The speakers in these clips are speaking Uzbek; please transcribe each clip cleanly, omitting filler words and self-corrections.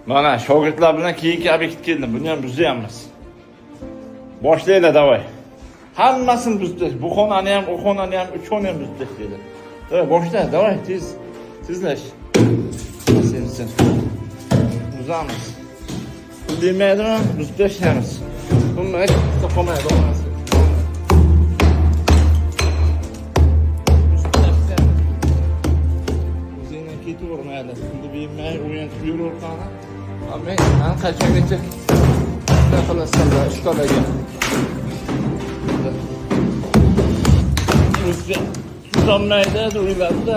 Mana shogirdlar bilan keyingi obyekt keldim. Buni ham buzyapmiz. Boshlaylar davay. Hammasini buzdik. Bu xonani ham, u xonani ham, uch xonani ham buzdik dedi. Boshla, davay, tez. Tezlash. Sen. Buzamiz. Demaydimi? Buzib tashlaymiz. Bunga hech qolmaydi, olmaz. O'zingdan ketavermaydi. Endi bilmay, o'yinib yuraverqani. Men qachongacha nima qilasizlar ishqalaga. O'zga tuzolmaydi, o'ylabdi.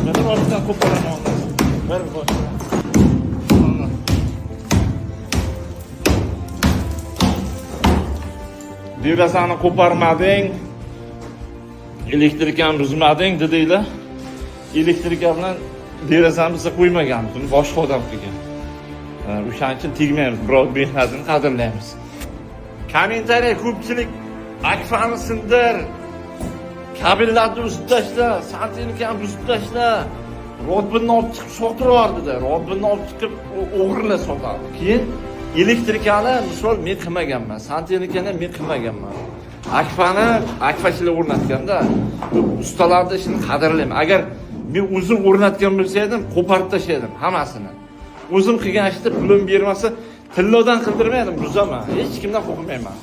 Mana boshdan qo'paraman. Bir boshdan. Derazani qo'parmading, elektrikani buzmading dedinglar. Elektrika bilan derazani bizga qo'ymaganmiz, uni boshqa odam qilgan. O'shaning uchun tegmaymiz, biroq mehnatini qadrlaymiz. Kommentariy ko'pchilik akfani sindir, kabellarni uzib tashla, santinikani buzib tashla. Rodbinni olib chiqib sotiryapti-da. Rodbinni olib chiqib o'g'irlar sotadi. Keyin elektrikani misol men qilmaganman, santinikani men qilmaganman. Akfachilar o'rnatganda ustalarning ishini qadrlayman. Agar men o'zim o'rnatgan bo'lsaydim, qo'parib tashlaydim hammasini. O'zim qilgan ishni pulim bermasa, tillodan qildirmaydim, buzaman. Hech kimdan qo'rqmayman.